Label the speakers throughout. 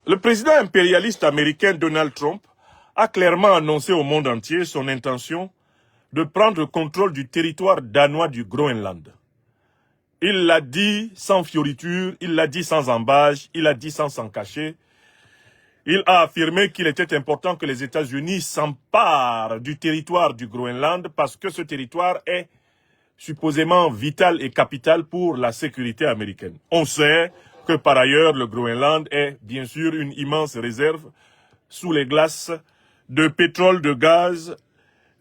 Speaker 1: Le président impérialiste américain Donald Trump a clairement annoncé au monde entier son intention de prendre le contrôle du territoire danois du Groenland. Il l'a dit sans fioriture, il l'a dit sans embâche, il l'a dit sans s'en cacher. Il a affirmé qu'il était important que les États-Unis s'emparent du territoire du Groenland parce que ce territoire est supposément vital et capital pour la sécurité américaine. On sait que par ailleurs le Groenland est bien sûr une immense réserve sous les glaces de pétrole, de gaz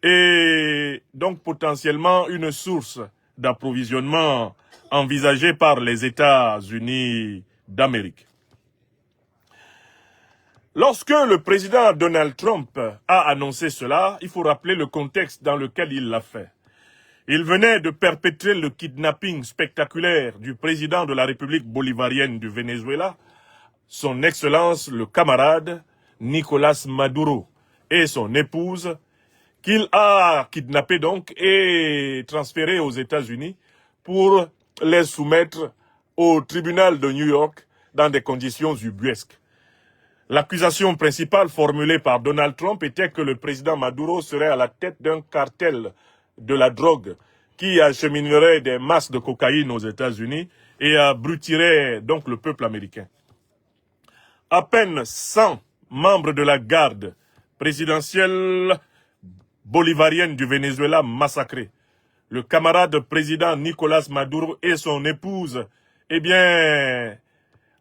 Speaker 1: et donc potentiellement une source d'approvisionnement envisagée par les États-Unis d'Amérique. Lorsque le président Donald Trump a annoncé cela, il faut rappeler le contexte dans lequel il l'a fait. Il venait de perpétrer le kidnapping spectaculaire du président de la République bolivarienne du Venezuela, son Excellence le camarade Nicolás Maduro et son épouse, qu'il a kidnappé donc et transféré aux États-Unis pour les soumettre au tribunal de New York dans des conditions ubuesques. L'accusation principale formulée par Donald Trump était que le président Maduro serait à la tête d'un cartel de la drogue qui acheminerait des masses de cocaïne aux États-Unis et abrutirait donc le peuple américain. À peine 100 membres de la garde présidentielle bolivarienne du Venezuela massacrés. Le camarade président Nicolás Maduro et son épouse,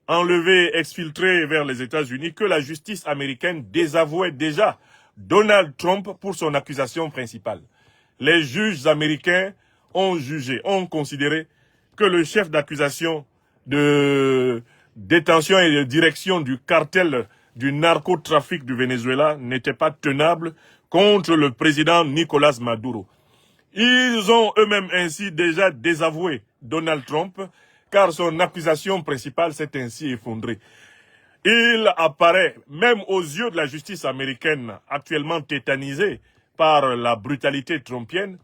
Speaker 1: enlevés, exfiltrés vers les États-Unis, que la justice américaine désavouait déjà Donald Trump pour son accusation principale. Les juges américains ont considéré que le chef d'accusation de détention et de direction du cartel du narcotrafic du Venezuela n'était pas tenable contre le président Nicolás Maduro. Ils ont eux-mêmes ainsi déjà désavoué Donald Trump, car son accusation principale s'est ainsi effondrée. Il apparaît, même aux yeux de la justice américaine, actuellement tétanisée par la brutalité trumpienne,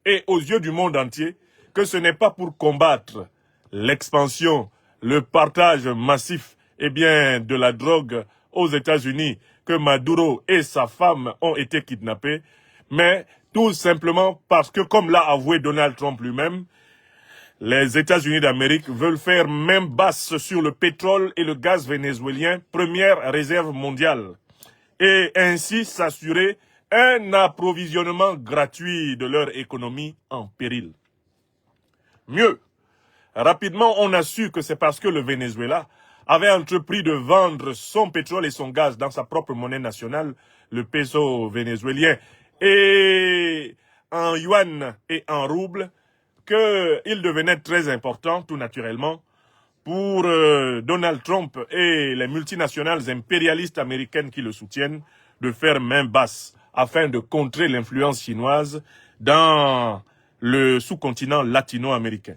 Speaker 1: et aux yeux du monde entier, que ce n'est pas pour combattre l'expansion, le partage massif de la drogue aux États-Unis que Maduro et sa femme ont été kidnappés, mais tout simplement parce que, comme l'a avoué Donald Trump lui-même, les États-Unis d'Amérique veulent faire main basse sur le pétrole et le gaz vénézuélien, première réserve mondiale, et ainsi s'assurer un approvisionnement gratuit de leur économie en péril. Mieux, rapidement on a su que c'est parce que le Venezuela avait entrepris de vendre son pétrole et son gaz dans sa propre monnaie nationale, le peso vénézuélien, et en yuan et en rouble, qu'il devenait très important, tout naturellement, pour Donald Trump et les multinationales impérialistes américaines qui le soutiennent, de faire main basse afin de contrer l'influence chinoise dans le sous-continent latino-américain.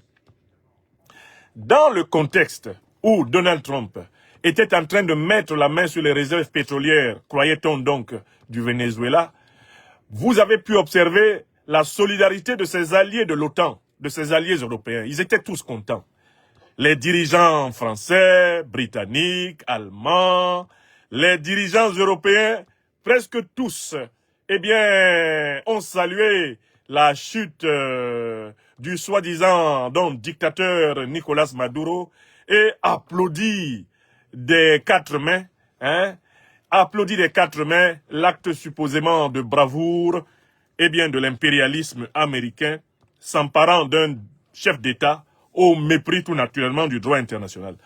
Speaker 1: Dans le contexte où Donald Trump était en train de mettre la main sur les réserves pétrolières, croyait-on donc, du Venezuela, vous avez pu observer la solidarité de ses alliés de l'OTAN, de ses alliés européens. Ils étaient tous contents. Les dirigeants français, britanniques, allemands, les dirigeants européens, presque tous, ont salué la chute du soi-disant dictateur Nicolás Maduro et applaudi des quatre mains, l'acte supposément de bravoure de l'impérialisme américain s'emparant d'un chef d'État au mépris tout naturellement du droit international.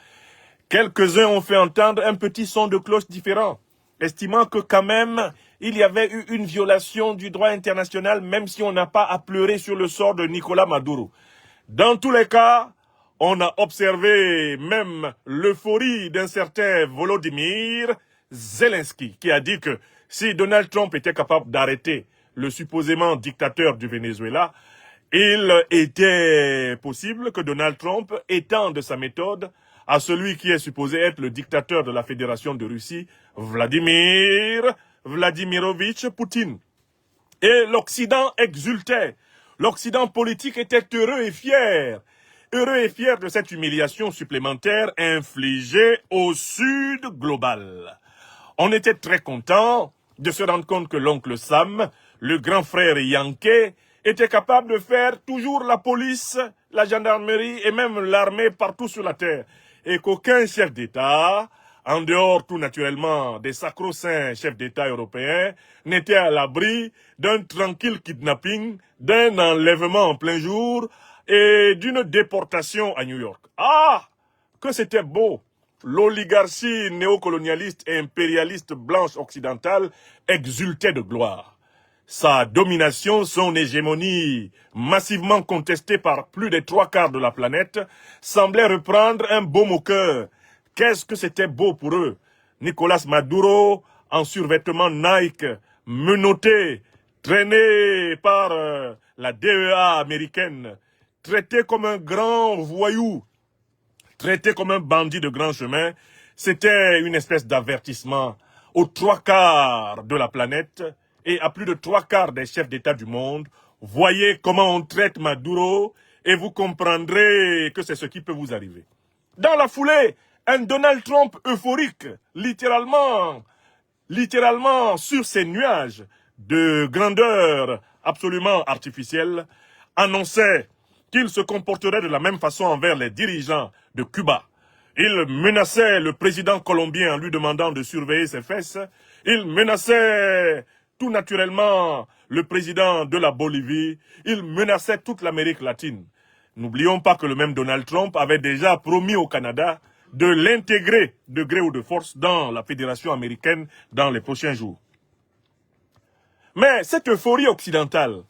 Speaker 1: Quelques-uns ont fait entendre un petit son de cloche différent, estimant que quand même il y avait eu une violation du droit international, même si on n'a pas à pleurer sur le sort de Nicolás Maduro. Dans tous les cas, on a observé même l'euphorie d'un certain Volodymyr Zelensky, qui a dit que si Donald Trump était capable d'arrêter le supposément dictateur du Venezuela, il était possible que Donald Trump étende sa méthode à celui qui est supposé être le dictateur de la Fédération de Russie, Vladimirovitch Poutine. Et l'Occident exultait. L'Occident politique était heureux et fier. heureux et fiers de cette humiliation supplémentaire infligée au Sud global. On était très contents de se rendre compte que l'oncle Sam, le grand frère Yankee, était capable de faire toujours la police, la gendarmerie et même l'armée partout sur la terre. Et qu'aucun chef d'État, en dehors tout naturellement des sacro-saints chefs d'État européens, n'était à l'abri d'un tranquille kidnapping, d'un enlèvement en plein jour et d'une déportation à New York. Ah, que c'était beau! L'oligarchie néocolonialiste et impérialiste blanche occidentale exultait de gloire. Sa domination, son hégémonie, massivement contestée par plus des 3/4 de la planète, semblait reprendre un baume au cœur. Qu'est-ce que c'était beau pour eux! Nicolas Maduro, en survêtement Nike, menotté, traîné par la DEA américaine, traité comme un grand voyou, traité comme un bandit de grand chemin, c'était une espèce d'avertissement aux 3/4 de la planète et à plus de 3/4 des chefs d'État du monde. Voyez comment on traite Maduro et vous comprendrez que c'est ce qui peut vous arriver. Dans la foulée, un Donald Trump euphorique, littéralement sur ses nuages de grandeur absolument artificielle, annonçait qu'il se comporterait de la même façon envers les dirigeants de Cuba. Il menaçait le président colombien en lui demandant de surveiller ses fesses. Il menaçait tout naturellement le président de la Bolivie. Il menaçait toute l'Amérique latine. N'oublions pas que le même Donald Trump avait déjà promis au Canada de l'intégrer de gré ou de force dans la fédération américaine dans les prochains jours. Mais cette euphorie occidentale,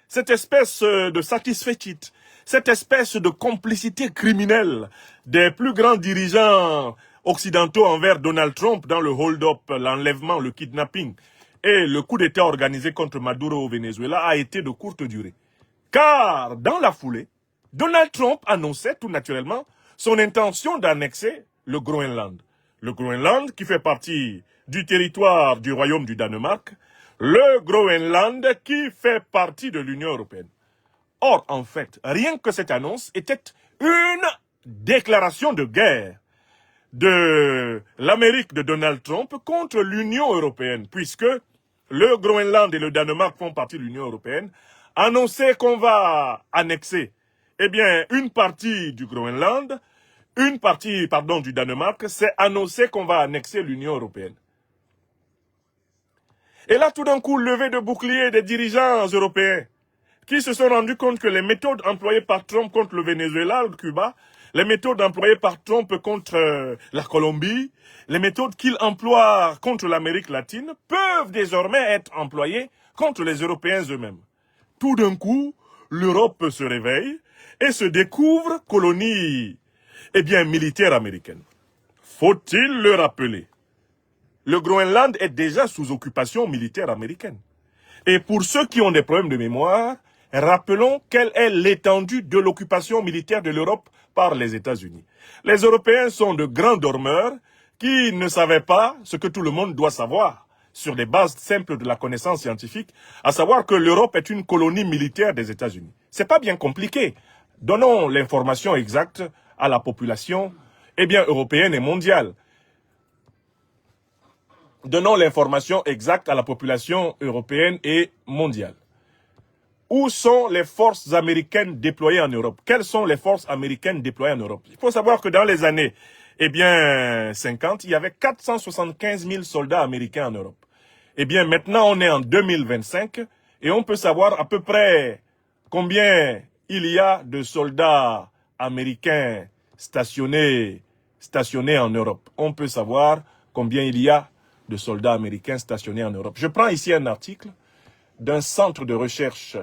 Speaker 1: cette espèce de satisfecit, cette espèce de complicité criminelle des plus grands dirigeants occidentaux envers Donald Trump dans le hold-up, l'enlèvement, le kidnapping et le coup d'État organisé contre Maduro au Venezuela a été de courte durée. Car dans la foulée, Donald Trump annonçait tout naturellement son intention d'annexer le Groenland. Le Groenland qui fait partie du territoire du Royaume du Danemark, le Groenland qui fait partie de l'Union européenne. Or, en fait, rien que cette annonce était une déclaration de guerre de l'Amérique de Donald Trump contre l'Union européenne, puisque le Groenland et le Danemark font partie de l'Union européenne. Annoncer qu'on va annexer, une partie du Groenland, du Danemark, c'est annoncer qu'on va annexer l'Union européenne. Et là, tout d'un coup, levé de bouclier des dirigeants européens qui se sont rendus compte que les méthodes employées par Trump contre le Venezuela, le Cuba, les méthodes employées par Trump contre la Colombie, les méthodes qu'il emploie contre l'Amérique latine peuvent désormais être employées contre les Européens eux-mêmes. Tout d'un coup, l'Europe se réveille et se découvre colonie, militaire américaine. Faut-il le rappeler? Le Groenland est déjà sous occupation militaire américaine. Et pour ceux qui ont des problèmes de mémoire, rappelons quelle est l'étendue de l'occupation militaire de l'Europe par les États-Unis. Les Européens sont de grands dormeurs qui ne savaient pas ce que tout le monde doit savoir sur des bases simples de la connaissance scientifique, à savoir que l'Europe est une colonie militaire des États-Unis. C'est pas bien compliqué. Donnons l'information exacte à la population, européenne et mondiale. Donnons l'information exacte à la population européenne et mondiale. Où sont les forces américaines déployées en Europe? Quelles sont les forces américaines déployées en Europe? Il faut savoir que dans les années 50, il y avait 475 000 soldats américains en Europe. Maintenant, on est en 2025 et on peut savoir à peu près combien il y a de soldats américains stationnés en Europe. On peut savoir combien il y a de soldats américains stationnés en Europe. Je prends ici un article d'un centre de recherche,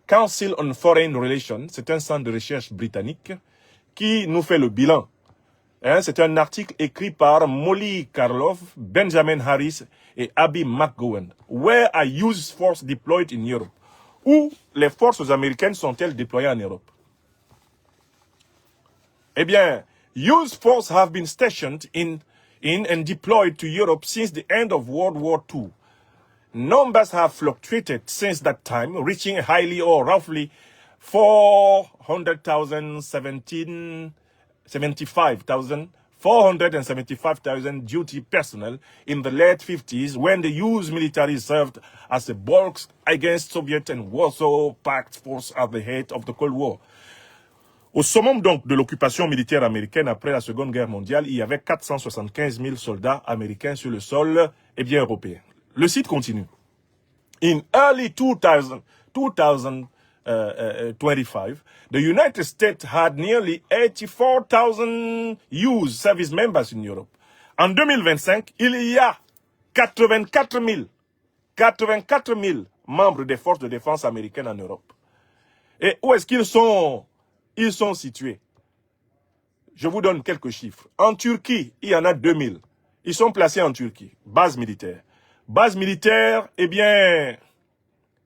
Speaker 1: Council on Foreign Relations, c'est un centre de recherche britannique qui nous fait le bilan. C'est un article écrit par Molly Karloff, Benjamin Harris et Abby McGowan. Where are US forces deployed in Europe? Où les forces américaines sont-elles déployées en Europe? US forces have been stationed in and deployed to Europe since the end of World War II. Numbers have fluctuated since that time, reaching highly or roughly 475,000 duty personnel in the late 50s when the US military served as a bulk against Soviet and Warsaw Pact force at the height of the Cold War. Au summum donc de l'occupation militaire américaine après la Seconde Guerre mondiale, il y avait 475 000 soldats américains sur le sol européen. Le site continue. In early 2025, the United States had nearly 84,000 US service members in Europe. En 2025, il y a 84 000 membres des forces de défense américaines en Europe. Et où est-ce qu'ils sont? Ils sont situés. Je vous donne quelques chiffres. En Turquie, il y en a 2000. Ils sont placés en Turquie. Base militaire. Base militaire, eh bien,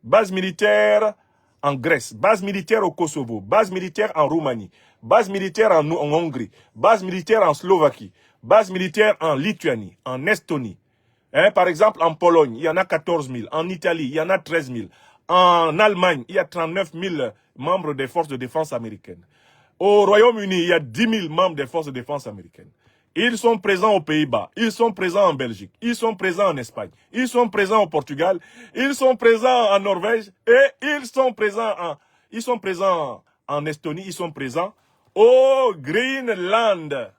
Speaker 1: base militaire en Grèce, base militaire au Kosovo, base militaire en Roumanie, base militaire en Hongrie, base militaire en Slovaquie, base militaire en Lituanie, en Estonie. Par exemple, en Pologne, il y en a 14 000. En Italie, il y en a 13 000. En Allemagne, il y a 39 000 membres des forces de défense américaines. Au Royaume-Uni, il y a 10 000 membres des forces de défense américaines. Ils sont présents aux Pays-Bas, ils sont présents en Belgique, ils sont présents en Espagne, ils sont présents au Portugal, ils sont présents en Norvège et ils sont présents en Estonie, ils sont présents au Greenland.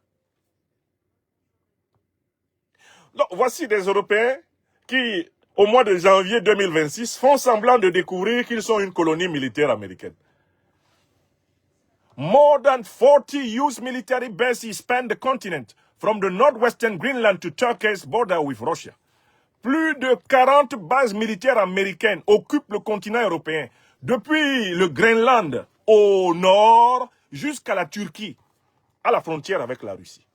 Speaker 1: Donc, voici des Européens qui, au mois de janvier 2026, font semblant de découvrir qu'ils sont une colonie militaire américaine. More than 40 US military bases span the continent, from the northwestern Greenland to Turkey's border with Russia. Plus de 40 bases militaires américaines occupent le continent européen, depuis le Groenland au nord jusqu'à la Turquie, à la frontière avec la Russie.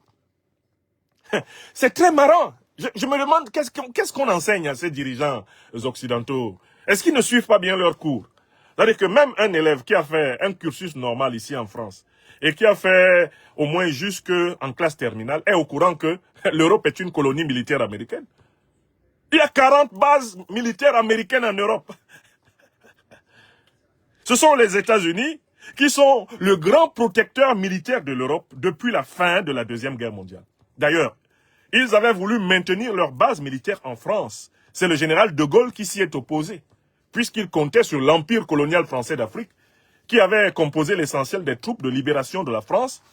Speaker 1: C'est très marrant. Je me demande qu'est-ce qu'on enseigne à ces dirigeants occidentaux. Est-ce qu'ils ne suivent pas bien leurs cours? C'est-à-dire que même un élève qui a fait un cursus normal ici en France et qui a fait au moins jusqu'en classe terminale est au courant que l'Europe est une colonie militaire américaine. Il y a 40 bases militaires américaines en Europe. Ce sont les États-Unis qui sont le grand protecteur militaire de l'Europe depuis la fin de la Deuxième Guerre mondiale. D'ailleurs, ils avaient voulu maintenir leur base militaire en France. C'est le général de Gaulle qui s'y est opposé, puisqu'il comptait sur l'empire colonial français d'Afrique, qui avait composé l'essentiel des troupes de libération de la France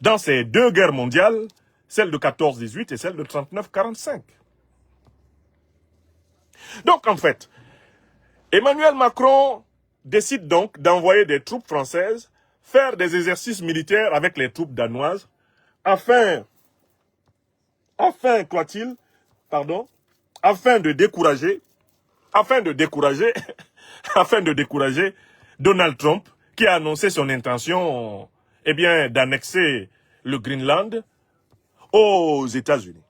Speaker 1: dans ces deux guerres mondiales, celle de 14-18 et celle de 39-45. Donc, en fait, Emmanuel Macron décide donc d'envoyer des troupes françaises faire des exercices militaires avec les troupes danoises afin de décourager Donald Trump, qui a annoncé son intention, eh bien, d'annexer le Greenland aux États-Unis.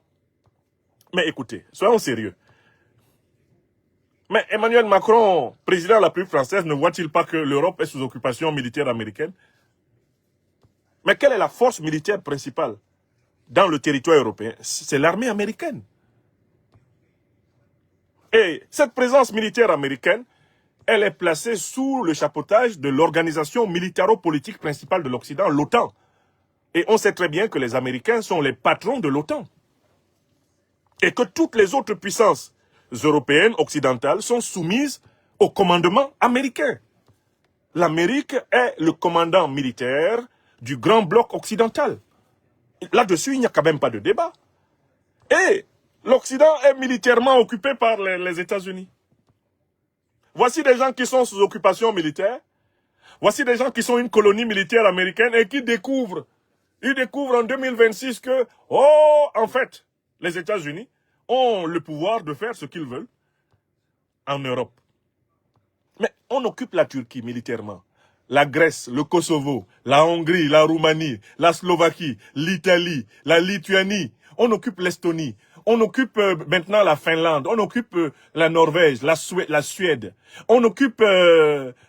Speaker 1: Mais écoutez, soyons sérieux. Mais Emmanuel Macron, président de la République française, ne voit-il pas que l'Europe est sous occupation militaire américaine? Mais quelle est la force militaire principale dans le territoire européen? C'est l'armée américaine. Et cette présence militaire américaine, elle est placée sous le chapeautage de l'organisation militaro-politique principale de l'Occident, l'OTAN. Et on sait très bien que les Américains sont les patrons de l'OTAN. Et que toutes les autres puissances européennes, occidentales, sont soumises au commandement américain. L'Amérique est le commandant militaire du grand bloc occidental. Là-dessus, il n'y a quand même pas de débat. Et l'Occident est militairement occupé par les États-Unis. Voici des gens qui sont sous occupation militaire. Voici des gens qui sont une colonie militaire américaine et qui découvrent. Ils découvrent en 2026 que, en fait, les États-Unis ont le pouvoir de faire ce qu'ils veulent en Europe. Mais on occupe la Turquie militairement, la Grèce, le Kosovo, la Hongrie, la Roumanie, la Slovaquie, l'Italie, la Lituanie. On occupe l'Estonie. On occupe maintenant la Finlande, on occupe la Norvège, la Suède, on occupe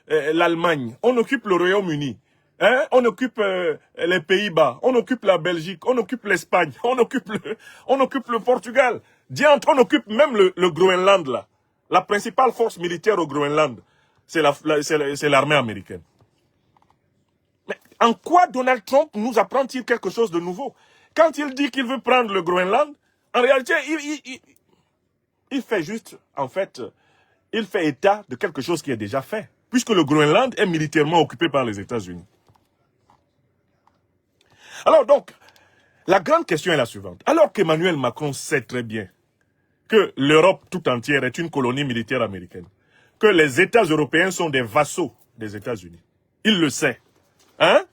Speaker 1: l'Allemagne, on occupe le Royaume-Uni, on occupe les Pays-Bas, on occupe la Belgique, on occupe l'Espagne, on occupe le Portugal. Diantre, on occupe même le Groenland là. La principale force militaire au Groenland, c'est l'armée américaine. En quoi Donald Trump nous apprend-il quelque chose de nouveau? Quand il dit qu'il veut prendre le Groenland, en réalité, il fait juste, en fait, il fait état de quelque chose qui est déjà fait, puisque le Groenland est militairement occupé par les États-Unis. Alors donc, la grande question est la suivante. Alors qu'Emmanuel Macron sait très bien que l'Europe tout entière est une colonie militaire américaine, que les États européens sont des vassaux des États-Unis, il le sait. Hein?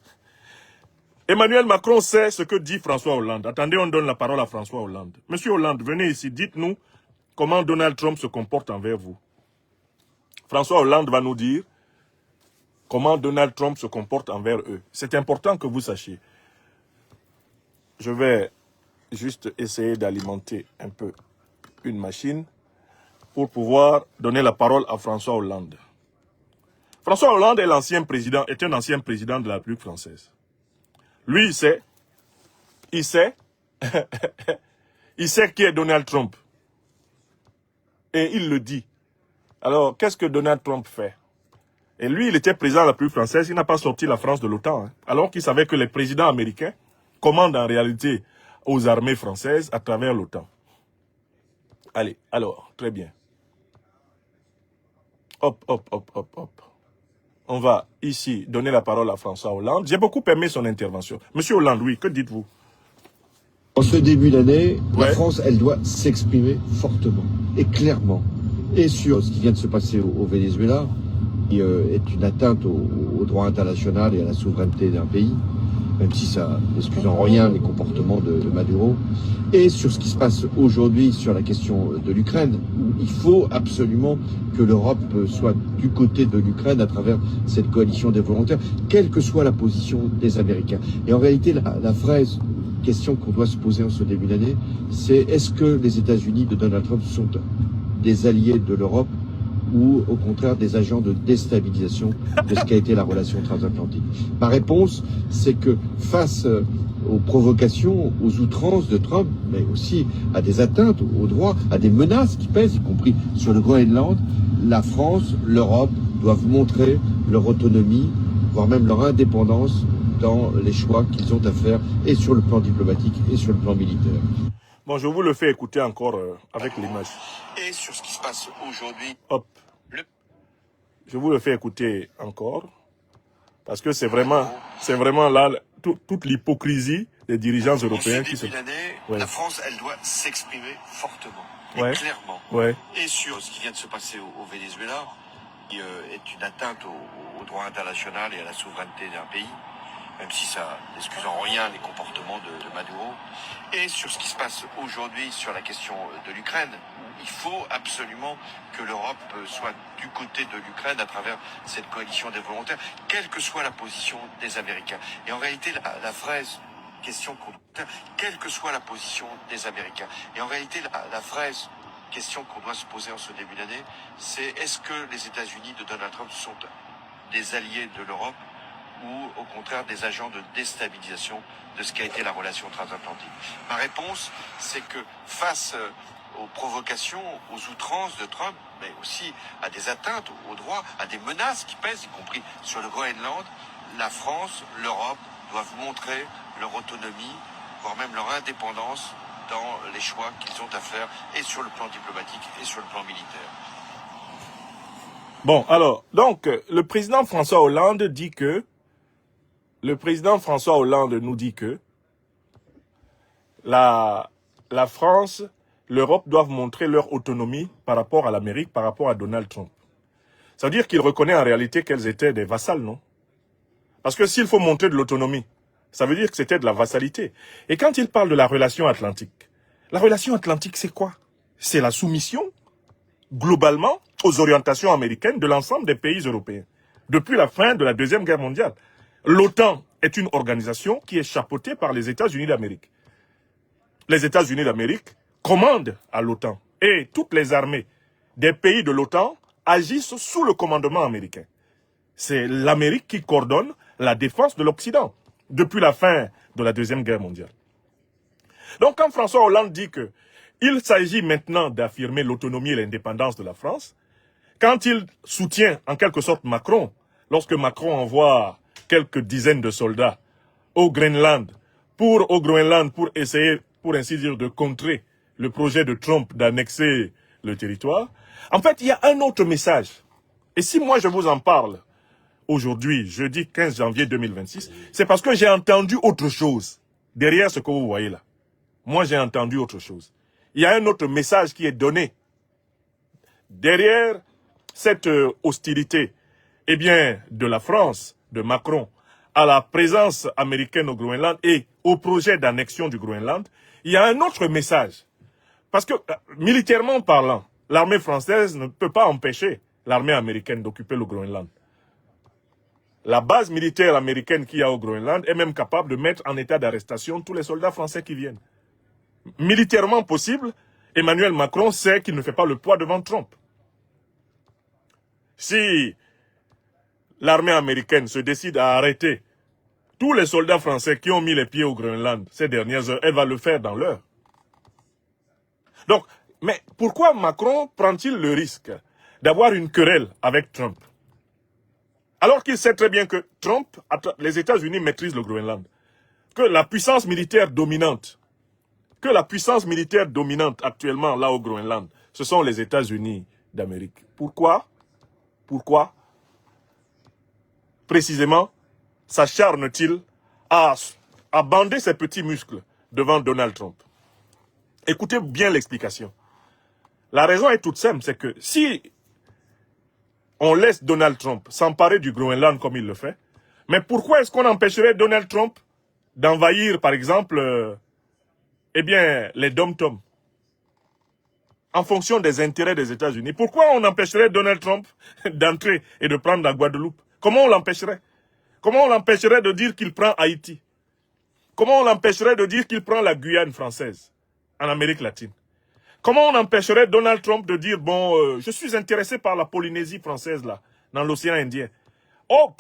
Speaker 1: Emmanuel Macron sait ce que dit François Hollande. Attendez, on donne la parole à François Hollande. Monsieur Hollande, venez ici, dites-nous comment Donald Trump se comporte envers vous. François Hollande va nous dire comment Donald Trump se comporte envers eux. C'est important que vous sachiez. Je vais juste essayer d'alimenter un peu une machine pour pouvoir donner la parole à François Hollande. François Hollande est un ancien président de la République française. Lui, il sait il sait qui est Donald Trump. Et il le dit. Alors, qu'est-ce que Donald Trump fait? Et lui, il était président de la République française, il n'a pas sorti la France de l'OTAN, hein, alors qu'il savait que les présidents américains commandent en réalité aux armées françaises à travers l'OTAN. Allez, alors, très bien. Hop, hop, hop, hop, hop. On va ici donner la parole à François Hollande. J'ai beaucoup aimé son intervention. Monsieur Hollande, oui, que dites-vous?
Speaker 2: En ce début d'année,
Speaker 1: Ouais.
Speaker 2: la France, elle doit s'exprimer fortement et clairement. Et sur ce qui vient de se passer au Venezuela, qui est une atteinte au droit international et à la souveraineté d'un pays, même si ça n'excuse en rien les comportements de Maduro, et sur ce qui se passe aujourd'hui sur la question de l'Ukraine. Il faut absolument que l'Europe soit du côté de l'Ukraine à travers cette coalition des volontaires, quelle que soit la position des Américains. Et en réalité, la vraie question qu'on doit se poser en ce début d'année, c'est est-ce que les États-Unis de Donald Trump sont des alliés de l'Europe ou au contraire des agents de déstabilisation de ce qu'a été la relation transatlantique. Ma réponse, c'est que face aux provocations, aux outrances de Trump, mais aussi à des atteintes aux droits, à des menaces qui pèsent, y compris sur le Groenland, la France, l'Europe doivent montrer leur autonomie, voire même leur indépendance dans les choix qu'ils ont à faire, et sur le plan diplomatique et sur le plan militaire.
Speaker 1: Bon, je vous le fais écouter encore avec l'image.
Speaker 2: Et sur ce qui se passe aujourd'hui.
Speaker 1: Hop. Je vous le fais écouter encore. Parce que c'est vraiment là toute l'hypocrisie des dirigeants européens qui se...
Speaker 2: La France, elle doit s'exprimer fortement et clairement.
Speaker 1: Ouais.
Speaker 2: Et sur ce qui vient de se passer au Venezuela, qui est une atteinte au droit international et à la souveraineté d'un pays, même si ça n'excuse en rien les comportements de Maduro. Et sur ce qui se passe aujourd'hui sur la question de l'Ukraine, il faut absolument que l'Europe soit du côté de l'Ukraine à travers cette coalition des volontaires, quelle que soit la position des Américains. Et en réalité, la vraie question quelle que soit la position des Américains. Et en réalité, la vraie question qu'on doit se poser en ce début d'année, c'est est-ce que les États-Unis de Donald Trump sont des alliés de l'Europe ou au contraire des agents de déstabilisation de ce qu'a été la relation transatlantique. Ma réponse, c'est que face aux provocations, aux outrances de Trump, mais aussi à des atteintes aux droits, à des menaces qui pèsent, y compris sur le Groenland, la France, l'Europe doivent montrer leur autonomie, voire même leur indépendance dans les choix qu'ils ont à faire, et sur le plan diplomatique et sur le plan militaire.
Speaker 1: Bon, alors, donc, le président François Hollande nous dit que la France, l'Europe doivent montrer leur autonomie par rapport à l'Amérique, par rapport à Donald Trump. Ça veut dire qu'il reconnaît en réalité qu'elles étaient des vassals, non? Parce que s'il faut montrer de l'autonomie, ça veut dire que c'était de la vassalité. Et quand il parle de la relation atlantique, c'est quoi? C'est la soumission, globalement, aux orientations américaines de l'ensemble des pays européens. Depuis la fin de la Deuxième Guerre mondiale. L'OTAN est une organisation qui est chapeautée par les États-Unis d'Amérique. Les États-Unis d'Amérique commandent à l'OTAN. Et toutes les armées des pays de l'OTAN agissent sous le commandement américain. C'est l'Amérique qui coordonne la défense de l'Occident depuis la fin de la Deuxième Guerre mondiale. Donc quand François Hollande dit que il s'agit maintenant d'affirmer l'autonomie et l'indépendance de la France, quand il soutient en quelque sorte Macron, lorsque Macron envoie quelques dizaines de soldats au Groenland, pour essayer, pour ainsi dire, de contrer le projet de Trump d'annexer le territoire. En fait, il y a un autre message. Et si moi je vous en parle aujourd'hui, jeudi 15 janvier 2026, c'est parce que j'ai entendu autre chose derrière ce que vous voyez là. Moi, j'ai entendu autre chose. Il y a un autre message qui est donné derrière cette hostilité, eh bien, de la France, de Macron, à la présence américaine au Groenland et au projet d'annexion du Groenland. Il y a un autre message. Parce que, militairement parlant, l'armée française ne peut pas empêcher l'armée américaine d'occuper le Groenland. La base militaire américaine qu'il y a au Groenland est même capable de mettre en état d'arrestation tous les soldats français qui viennent. Militairement possible, Emmanuel Macron sait qu'il ne fait pas le poids devant Trump. Si l'armée américaine se décide à arrêter tous les soldats français qui ont mis les pieds au Groenland ces dernières heures, elle va le faire dans l'heure. Donc, mais pourquoi Macron prend-il le risque d'avoir une querelle avec Trump? Alors qu'il sait très bien que Trump, les États-Unis maîtrisent le Groenland. Que la puissance militaire dominante actuellement là au Groenland, ce sont les États-Unis d'Amérique. Pourquoi précisément s'acharne-t-il à bander ses petits muscles devant Donald Trump? Écoutez bien l'explication. La raison est toute simple, c'est que si on laisse Donald Trump s'emparer du Groenland comme il le fait, mais pourquoi est-ce qu'on empêcherait Donald Trump d'envahir, par exemple, les Dom-Tom, en fonction des intérêts des États-Unis? Pourquoi on empêcherait Donald Trump d'entrer et de prendre la Guadeloupe? Comment on l'empêcherait? Comment on l'empêcherait de dire qu'il prend Haïti? Comment on l'empêcherait de dire qu'il prend la Guyane française en Amérique latine? Comment on empêcherait Donald Trump de dire, bon, je suis intéressé par la Polynésie française, là, dans l'océan Indien. Oh,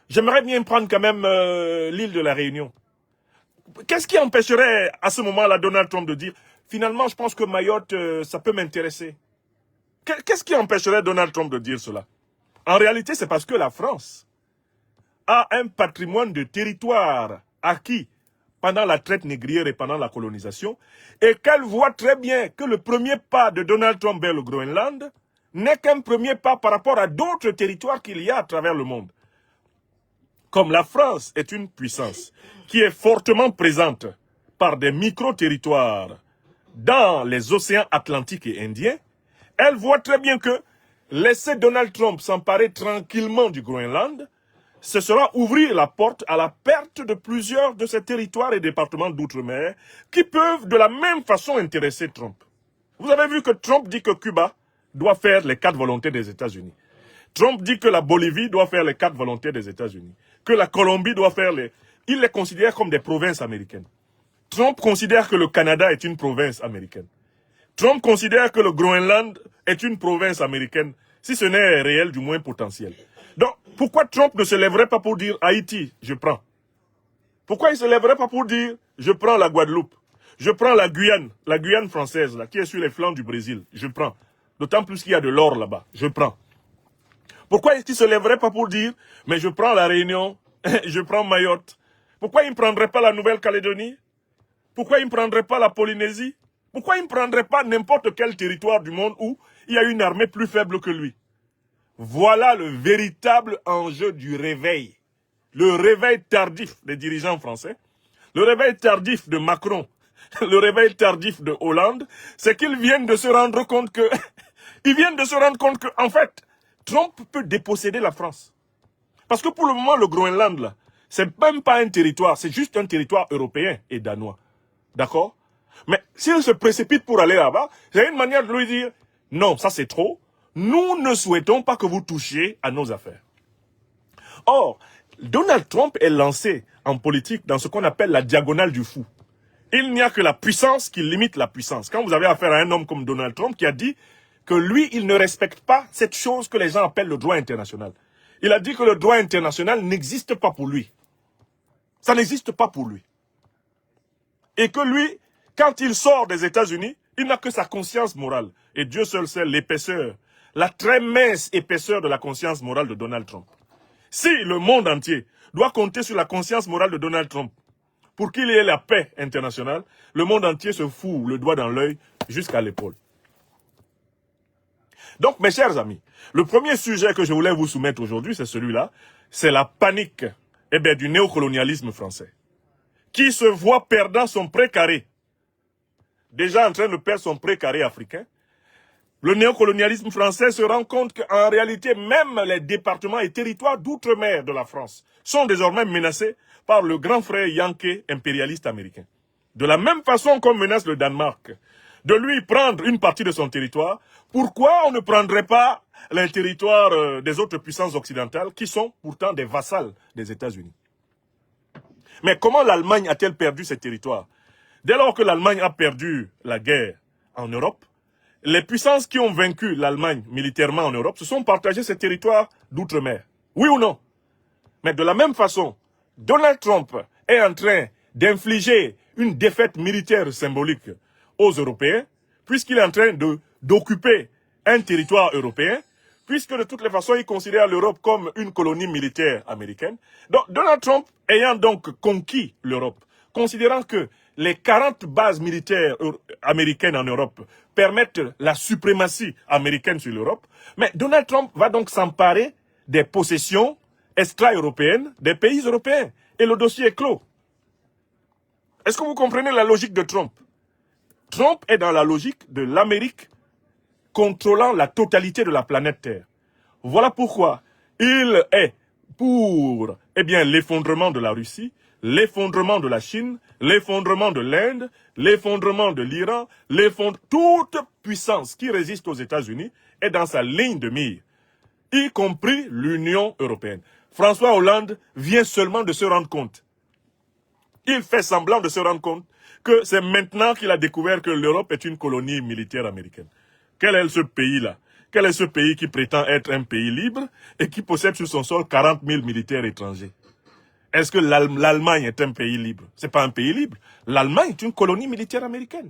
Speaker 1: j'aimerais bien prendre quand même l'île de la Réunion. Qu'est-ce qui empêcherait à ce moment-là Donald Trump de dire, finalement, je pense que Mayotte, ça peut m'intéresser? Qu'est-ce qui empêcherait Donald Trump de dire cela? En réalité, c'est parce que la France a un patrimoine de territoire acquis pendant la traite négrière et pendant la colonisation, et qu'elle voit très bien que le premier pas de Donald Trump vers le Groenland n'est qu'un premier pas par rapport à d'autres territoires qu'il y a à travers le monde. Comme la France est une puissance qui est fortement présente par des micro-territoires dans les océans Atlantique et Indien, elle voit très bien que laisser Donald Trump s'emparer tranquillement du Groenland, ce sera ouvrir la porte à la perte de plusieurs de ces territoires et départements d'outre-mer qui peuvent de la même façon intéresser Trump. Vous avez vu que Trump dit que Cuba doit faire les 4 volontés des États-Unis. Trump dit que la Bolivie doit faire les 4 volontés des États-Unis. Que la Colombie doit faire les... Il les considère comme des provinces américaines. Trump considère que le Canada est une province américaine. Trump considère que le Groenland est une province américaine, si ce n'est réel, du moins potentiel. Donc, pourquoi Trump ne se lèverait pas pour dire Haïti, je prends? Pourquoi il ne se lèverait pas pour dire je prends la Guadeloupe, je prends la Guyane française, là, qui est sur les flancs du Brésil, je prends. D'autant plus qu'il y a de l'or là-bas, je prends. Pourquoi est-ce qu'il ne se lèverait pas pour dire mais je prends la Réunion, je prends Mayotte? Pourquoi il ne prendrait pas la Nouvelle-Calédonie? Pourquoi il ne prendrait pas la Polynésie? Pourquoi il ne prendrait pas n'importe quel territoire du monde où il y a une armée plus faible que lui? Voilà le véritable enjeu du réveil. Le réveil tardif des dirigeants français, le réveil tardif de Macron, le réveil tardif de Hollande, c'est qu'ils viennent de se rendre compte que, en fait, Trump peut déposséder la France. Parce que pour le moment, le Groenland, là, c'est même pas un territoire, c'est juste un territoire européen et danois. D'accord? Mais s'il se précipite pour aller là-bas, c'est une manière de lui dire, non, ça c'est trop. Nous ne souhaitons pas que vous touchiez à nos affaires. Or, Donald Trump est lancé en politique dans ce qu'on appelle la diagonale du fou. Il n'y a que la puissance qui limite la puissance. Quand vous avez affaire à un homme comme Donald Trump qui a dit que lui, il ne respecte pas cette chose que les gens appellent le droit international. Il a dit que le droit international n'existe pas pour lui. Ça n'existe pas pour lui. Et que lui, quand il sort des États-Unis, il n'a que sa conscience morale. Et Dieu seul sait l'épaisseur, la très mince épaisseur de la conscience morale de Donald Trump. Si le monde entier doit compter sur la conscience morale de Donald Trump pour qu'il y ait la paix internationale, le monde entier se fout le doigt dans l'œil jusqu'à l'épaule. Donc, mes chers amis, le premier sujet que je voulais vous soumettre aujourd'hui, c'est celui-là, c'est la panique du néocolonialisme français, qui se voit perdant son précaré, déjà en train de perdre son précaré africain. Le néocolonialisme français se rend compte qu'en réalité, même les départements et territoires d'outre-mer de la France sont désormais menacés par le grand frère yankee impérialiste américain. De la même façon qu'on menace le Danemark de lui prendre une partie de son territoire, pourquoi on ne prendrait pas les territoires des autres puissances occidentales qui sont pourtant des vassals des États-Unis? Mais comment l'Allemagne a-t-elle perdu ses territoires? Dès lors que l'Allemagne a perdu la guerre en Europe, les puissances qui ont vaincu l'Allemagne militairement en Europe se sont partagées ces territoires d'outre-mer. Oui ou non? Mais de la même façon, Donald Trump est en train d'infliger une défaite militaire symbolique aux Européens, puisqu'il est en train d'occuper un territoire européen, puisque de toutes les façons, il considère l'Europe comme une colonie militaire américaine. Donc, Donald Trump, ayant donc conquis l'Europe, considérant que les 40 bases militaires américaines en Europe permettent la suprématie américaine sur l'Europe, mais Donald Trump va donc s'emparer des possessions extra-européennes des pays européens. Et le dossier est clos. Est-ce que vous comprenez la logique de Trump? Trump est dans la logique de l'Amérique contrôlant la totalité de la planète Terre. Voilà pourquoi il est pour l'effondrement de la Russie, l'effondrement de la Chine, l'effondrement de l'Inde, l'effondrement de l'Iran, toute puissance qui résiste aux États-Unis est dans sa ligne de mire, y compris l'Union européenne. François Hollande vient seulement de se rendre compte. Il fait semblant de se rendre compte que c'est maintenant qu'il a découvert que l'Europe est une colonie militaire américaine. Quel est ce pays-là? Quel est ce pays qui prétend être un pays libre et qui possède sur son sol 40 000 militaires étrangers? Est-ce que l'Allemagne est un pays libre? Ce n'est pas un pays libre. L'Allemagne est une colonie militaire américaine.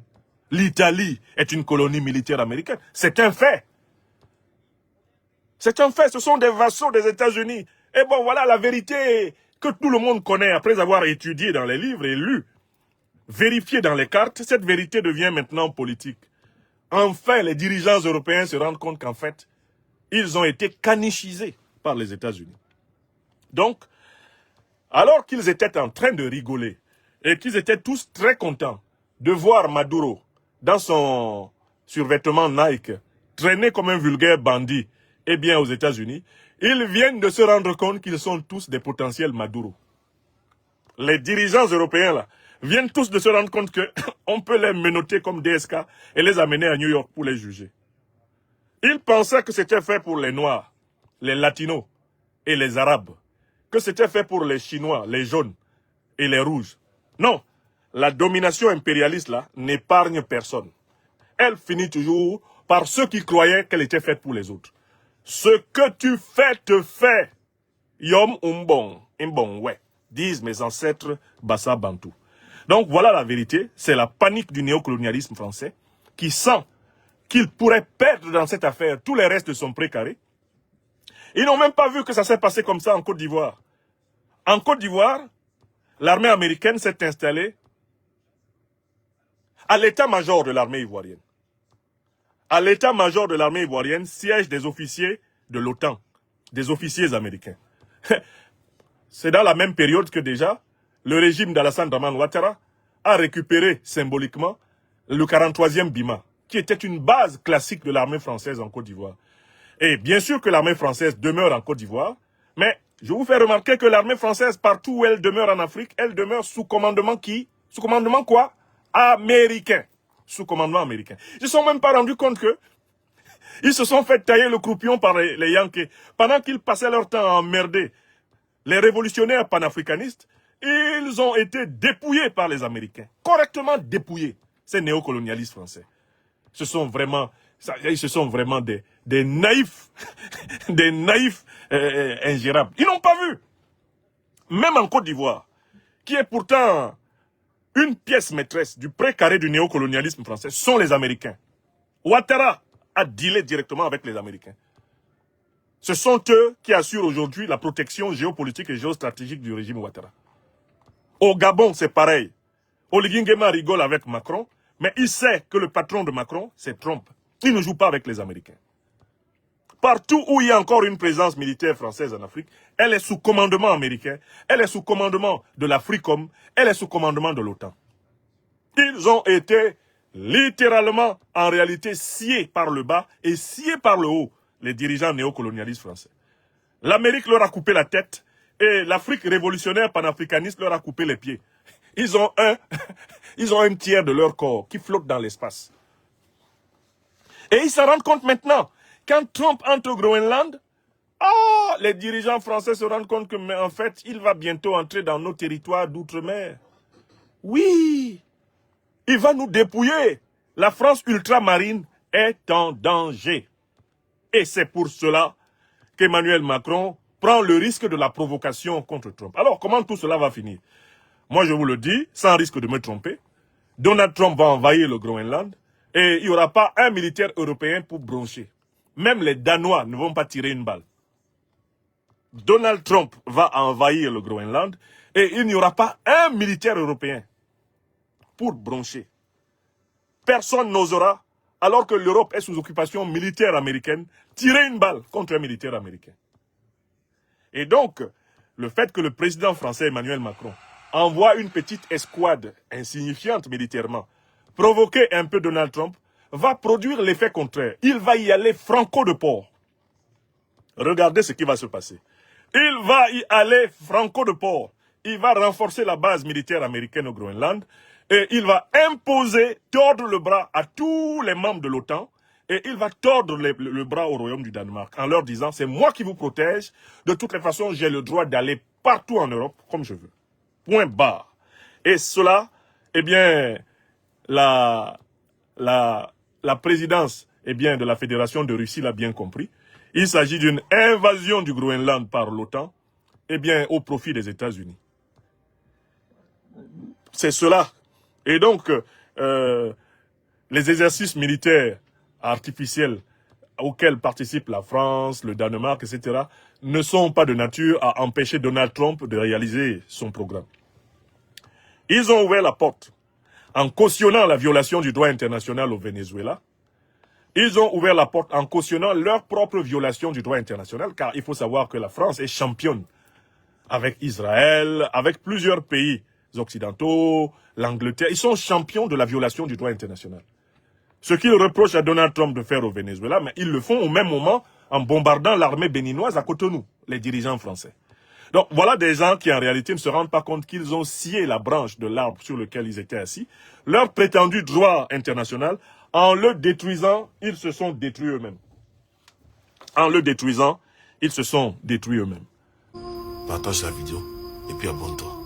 Speaker 1: L'Italie est une colonie militaire américaine. C'est un fait. C'est un fait. Ce sont des vassaux des États-Unis. Et bon, voilà la vérité que tout le monde connaît après avoir étudié dans les livres et lu. Vérifié dans les cartes, cette vérité devient maintenant politique. Enfin, les dirigeants européens se rendent compte qu'en fait, ils ont été canichisés par les États-Unis. Donc, alors qu'ils étaient en train de rigoler et qu'ils étaient tous très contents de voir Maduro dans son survêtement Nike traîner comme un vulgaire bandit aux États-Unis, ils viennent de se rendre compte qu'ils sont tous des potentiels Maduro. Les dirigeants européens là viennent tous de se rendre compte qu'on peut les menotter comme DSK et les amener à New York pour les juger. Ils pensaient que c'était fait pour les Noirs, les Latinos et les Arabes, que c'était fait pour les Chinois, les jaunes et les rouges. Non, la domination impérialiste là n'épargne personne. Elle finit toujours par ceux qui croyaient qu'elle était faite pour les autres. Ce que tu fais te fait. Yom umbong, ouais, disent mes ancêtres Bassa Bantou. Donc voilà la vérité, c'est la panique du néocolonialisme français qui sent qu'il pourrait perdre dans cette affaire tous les restes de son précaré. Ils n'ont même pas vu que ça s'est passé comme ça en Côte d'Ivoire. En Côte d'Ivoire, l'armée américaine s'est installée à l'état-major de l'armée ivoirienne. À l'état-major de l'armée ivoirienne siègent des officiers de l'OTAN, des officiers américains. C'est dans la même période que déjà, le régime d'Alassane Dramane Ouattara a récupéré symboliquement le 43e Bima, qui était une base classique de l'armée française en Côte d'Ivoire. Et bien sûr que l'armée française demeure en Côte d'Ivoire, mais je vous fais remarquer que l'armée française, partout où elle demeure en Afrique, elle demeure sous commandement qui? Sous commandement quoi? Américain. Sous commandement américain. Ils ne se sont même pas rendus compte que ils se sont fait tailler le croupion par les Yankees. Pendant qu'ils passaient leur temps à emmerder les révolutionnaires panafricanistes, ils ont été dépouillés par les Américains. Correctement dépouillés. Ces néocolonialistes français. Ce sont vraiment des naïfs, des naïfs ingérables. Ils n'ont pas vu. Même en Côte d'Ivoire, qui est pourtant une pièce maîtresse du précaré du néocolonialisme français, sont les Américains. Ouattara a dealé directement avec les Américains. Ce sont eux qui assurent aujourd'hui la protection géopolitique et géostratégique du régime Ouattara. Au Gabon, c'est pareil. Oligui Nguema rigole avec Macron, mais il sait que le patron de Macron, c'est Trump. Il ne joue pas avec les Américains. Partout où il y a encore une présence militaire française en Afrique, elle est sous commandement américain, elle est sous commandement de l'Africom, elle est sous commandement de l'OTAN. Ils ont été littéralement, en réalité, sciés par le bas et sciés par le haut, les dirigeants néocolonialistes français. L'Amérique leur a coupé la tête et l'Afrique révolutionnaire panafricaniste leur a coupé les pieds. Ils ont un tiers de leur corps qui flotte dans l'espace. Et ils se rendent compte maintenant, quand Trump entre au Groenland, les dirigeants français se rendent compte que, mais en fait, il va bientôt entrer dans nos territoires d'outre-mer. Oui, il va nous dépouiller. La France ultramarine est en danger. Et c'est pour cela qu'Emmanuel Macron prend le risque de la provocation contre Trump. Alors, comment tout cela va finir? Moi, je vous le dis, sans risque de me tromper, Donald Trump va envahir le Groenland et il n'y aura pas un militaire européen pour broncher. Même les Danois ne vont pas tirer une balle. Donald Trump va envahir le Groenland et il n'y aura pas un militaire européen pour broncher. Personne n'osera, alors que l'Europe est sous occupation militaire américaine, tirer une balle contre un militaire américain. Et donc, le fait que le président français Emmanuel Macron envoie une petite escouade insignifiante militairement, provoquer un peu Donald Trump, va produire l'effet contraire. Il va y aller franco de port. Regardez ce qui va se passer. Il va y aller franco de port. Il va renforcer la base militaire américaine au Groenland et il va imposer, tordre le bras à tous les membres de l'OTAN et il va tordre le bras au Royaume du Danemark en leur disant « c'est moi qui vous protège, de toutes les façons j'ai le droit d'aller partout en Europe comme je veux ». Point barre. Et cela, eh bien, la présidence de la Fédération de Russie l'a bien compris. Il s'agit d'une invasion du Groenland par l'OTAN, au profit des États-Unis. C'est cela. Et donc, les exercices militaires artificiels auxquels participent la France, le Danemark, etc., ne sont pas de nature à empêcher Donald Trump de réaliser son programme. Ils ont ouvert la porte en cautionnant la violation du droit international au Venezuela. Ils ont ouvert la porte en cautionnant leur propre violation du droit international, car il faut savoir que la France est championne avec Israël, avec plusieurs pays occidentaux, l'Angleterre. Ils sont champions de la violation du droit international. Ce qu'ils reprochent à Donald Trump de faire au Venezuela, mais ils le font au même moment en bombardant l'armée béninoise à Cotonou, les dirigeants français. Donc voilà des gens qui en réalité ne se rendent pas compte qu'ils ont scié la branche de l'arbre sur lequel ils étaient assis. Leur prétendu droit international, en le détruisant, ils se sont détruits eux-mêmes. En le détruisant, ils se sont détruits eux-mêmes.
Speaker 3: Partage la vidéo et puis abonne-toi.